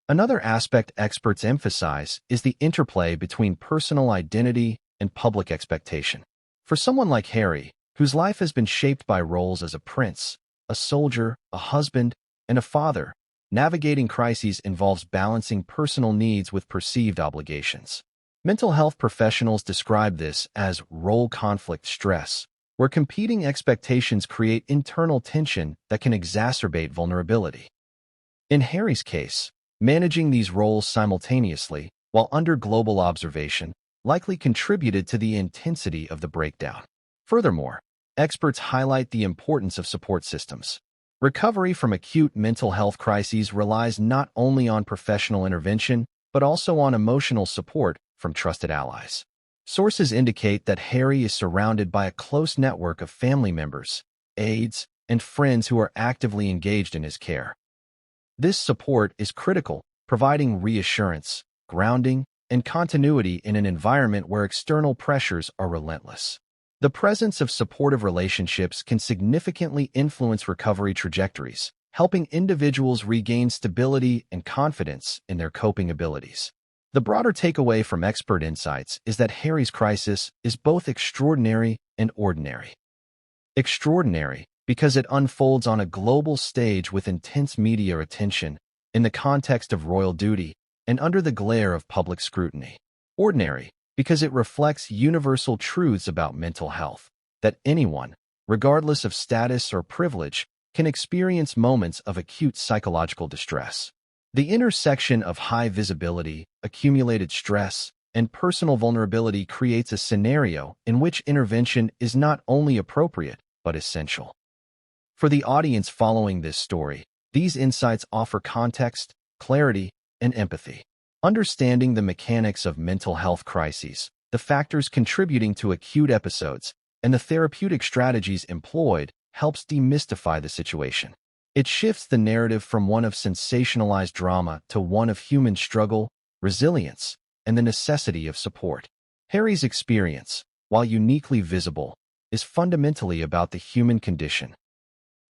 Another aspect experts emphasize is the interplay between personal identity and public expectation. For someone like Harry, whose life has been shaped by roles as a prince, a soldier, a husband, and a father, navigating crises involves balancing personal needs with perceived obligations. Mental health professionals describe this as role conflict stress, where competing expectations create internal tension that can exacerbate vulnerability. In Harry's case, managing these roles simultaneously, while under global observation, likely contributed to the intensity of the breakdown. Furthermore, experts highlight the importance of support systems. Recovery from acute mental health crises relies not only on professional intervention, but also on emotional support from trusted allies. Sources indicate that Harry is surrounded by a close network of family members, aides, and friends who are actively engaged in his care. This support is critical, providing reassurance, grounding, and continuity in an environment where external pressures are relentless. The presence of supportive relationships can significantly influence recovery trajectories, helping individuals regain stability and confidence in their coping abilities. The broader takeaway from expert insights is that Harry's crisis is both extraordinary and ordinary. Extraordinary because it unfolds on a global stage with intense media attention, in the context of royal duty and under the glare of public scrutiny. Ordinary, because it reflects universal truths about mental health, that anyone, regardless of status or privilege, can experience moments of acute psychological distress. The intersection of high visibility, accumulated stress, and personal vulnerability creates a scenario in which intervention is not only appropriate, but essential. For the audience following this story, these insights offer context, clarity, and empathy. Understanding the mechanics of mental health crises, the factors contributing to acute episodes, and the therapeutic strategies employed helps demystify the situation. It shifts the narrative from one of sensationalized drama to one of human struggle, resilience, and the necessity of support. Harry's experience, while uniquely visible, is fundamentally about the human condition,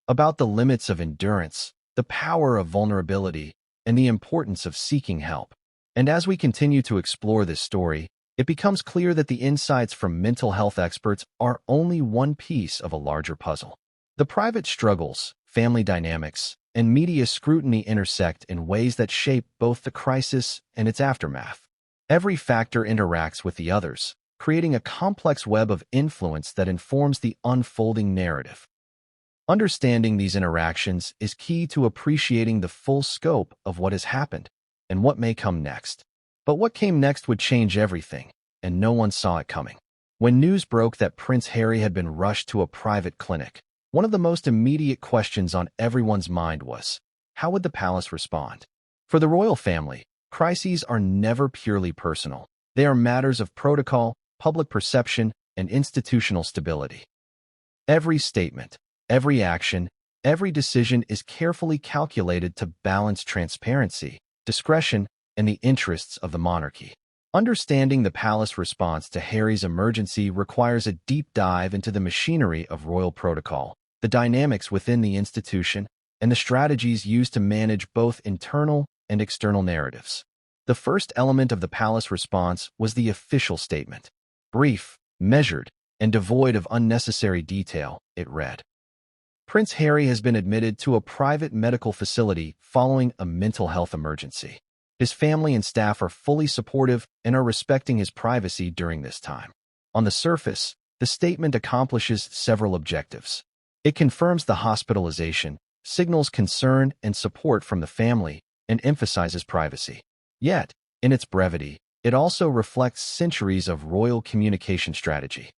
about the limits of endurance, the power of vulnerability, and the importance of seeking help. And as we continue to explore this story, it becomes clear that the insights from mental health experts are only one piece of a larger puzzle. The private struggles, family dynamics, and media scrutiny intersect in ways that shape both the crisis and its aftermath. Every factor interacts with the others, creating a complex web of influence that informs the unfolding narrative. Understanding these interactions is key to appreciating the full scope of what has happened and what may come next. But what came next would change everything, and no one saw it coming. When news broke that Prince Harry had been rushed to a private clinic, one of the most immediate questions on everyone's mind was, how would the palace respond? For the royal family, crises are never purely personal. They are matters of protocol, public perception, and institutional stability. Every statement, every action, every decision is carefully calculated to balance transparency, discretion, and the interests of the monarchy. Understanding the palace response to Harry's emergency requires a deep dive into the machinery of royal protocol, the dynamics within the institution, and the strategies used to manage both internal and external narratives. The first element of the palace response was the official statement. Brief, measured, and devoid of unnecessary detail, it read. Prince Harry has been admitted to a private medical facility following a mental health emergency. His family and staff are fully supportive and are respecting his privacy during this time. On the surface, the statement accomplishes several objectives. It confirms the hospitalization, signals concern and support from the family, and emphasizes privacy. Yet, in its brevity, it also reflects centuries of royal communication strategy.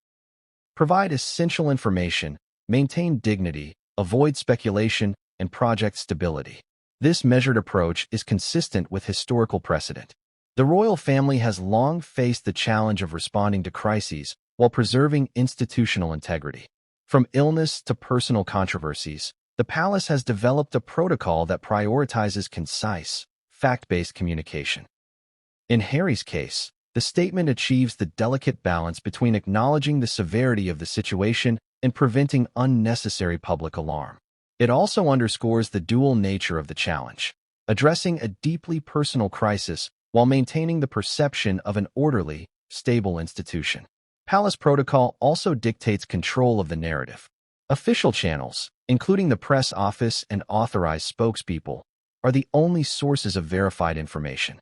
Provide essential information, maintain dignity, avoid speculation, and project stability. This measured approach is consistent with historical precedent. The royal family has long faced the challenge of responding to crises while preserving institutional integrity. From illness to personal controversies, the palace has developed a protocol that prioritizes concise, fact-based communication. In Harry's case, the statement achieves the delicate balance between acknowledging the severity of the situation and preventing unnecessary public alarm. It also underscores the dual nature of the challenge, addressing a deeply personal crisis while maintaining the perception of an orderly, stable institution. Palace protocol also dictates control of the narrative. Official channels, including the press office and authorized spokespeople, are the only sources of verified information.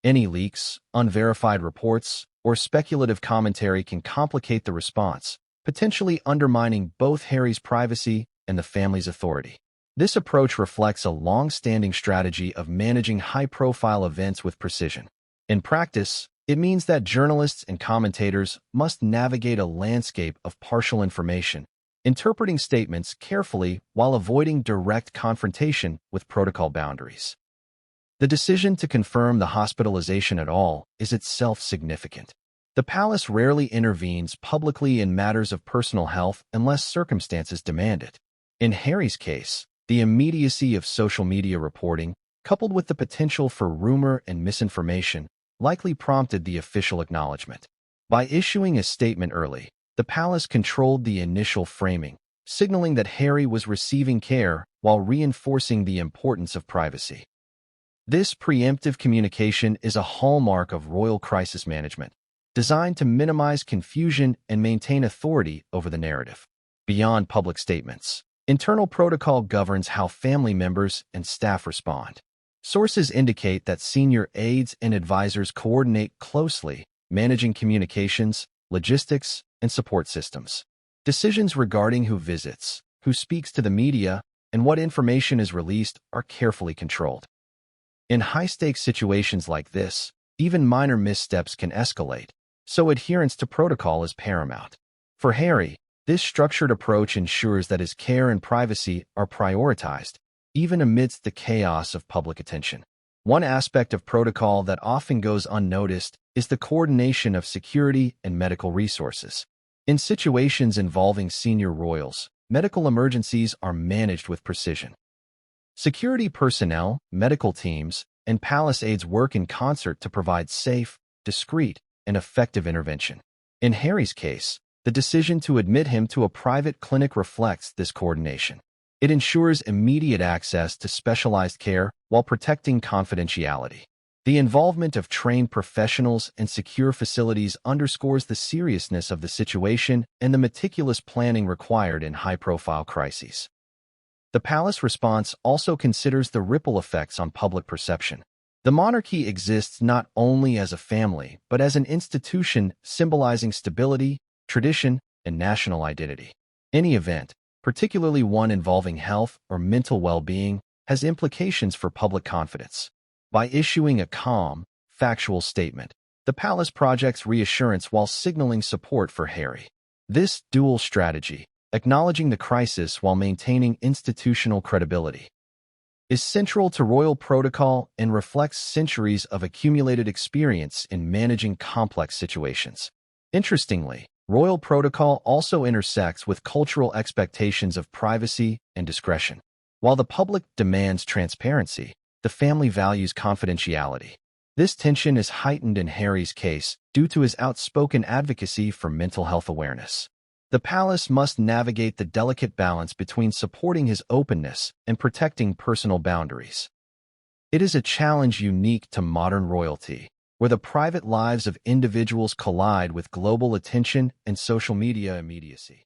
Any leaks, unverified reports, or speculative commentary can complicate the response, potentially undermining both Harry's privacy and the family's authority. This approach reflects a long-standing strategy of managing high-profile events with precision. In practice, it means that journalists and commentators must navigate a landscape of partial information, interpreting statements carefully while avoiding direct confrontation with protocol boundaries. The decision to confirm the hospitalization at all is itself significant. The palace rarely intervenes publicly in matters of personal health unless circumstances demand it. In Harry's case, the immediacy of social media reporting, coupled with the potential for rumor and misinformation, likely prompted the official acknowledgement. By issuing a statement early, the palace controlled the initial framing, signaling that Harry was receiving care while reinforcing the importance of privacy. This preemptive communication is a hallmark of royal crisis management, designed to minimize confusion and maintain authority over the narrative. Beyond public statements, internal protocol governs how family members and staff respond. Sources indicate that senior aides and advisors coordinate closely, managing communications, logistics, and support systems. Decisions regarding who visits, who speaks to the media, and what information is released are carefully controlled. In high-stakes situations like this, even minor missteps can escalate, so adherence to protocol is paramount. For Harry, this structured approach ensures that his care and privacy are prioritized, even amidst the chaos of public attention. One aspect of protocol that often goes unnoticed is the coordination of security and medical resources. In situations involving senior royals, medical emergencies are managed with precision. Security personnel, medical teams, and palace aides work in concert to provide safe, discreet, and effective intervention. In Harry's case, the decision to admit him to a private clinic reflects this coordination. It ensures immediate access to specialized care while protecting confidentiality. The involvement of trained professionals and secure facilities underscores the seriousness of the situation and the meticulous planning required in high-profile crises. The palace response also considers the ripple effects on public perception. The monarchy exists not only as a family, but as an institution symbolizing stability, tradition, and national identity. Any event, particularly one involving health or mental well-being, has implications for public confidence. By issuing a calm, factual statement, the palace projects reassurance while signaling support for Harry. This dual strategy, acknowledging the crisis while maintaining institutional credibility, is central to royal protocol and reflects centuries of accumulated experience in managing complex situations. Interestingly, royal protocol also intersects with cultural expectations of privacy and discretion. While the public demands transparency, the family values confidentiality. This tension is heightened in Harry's case due to his outspoken advocacy for mental health awareness. The palace must navigate the delicate balance between supporting his openness and protecting personal boundaries. It is a challenge unique to modern royalty, where the private lives of individuals collide with global attention and social media immediacy.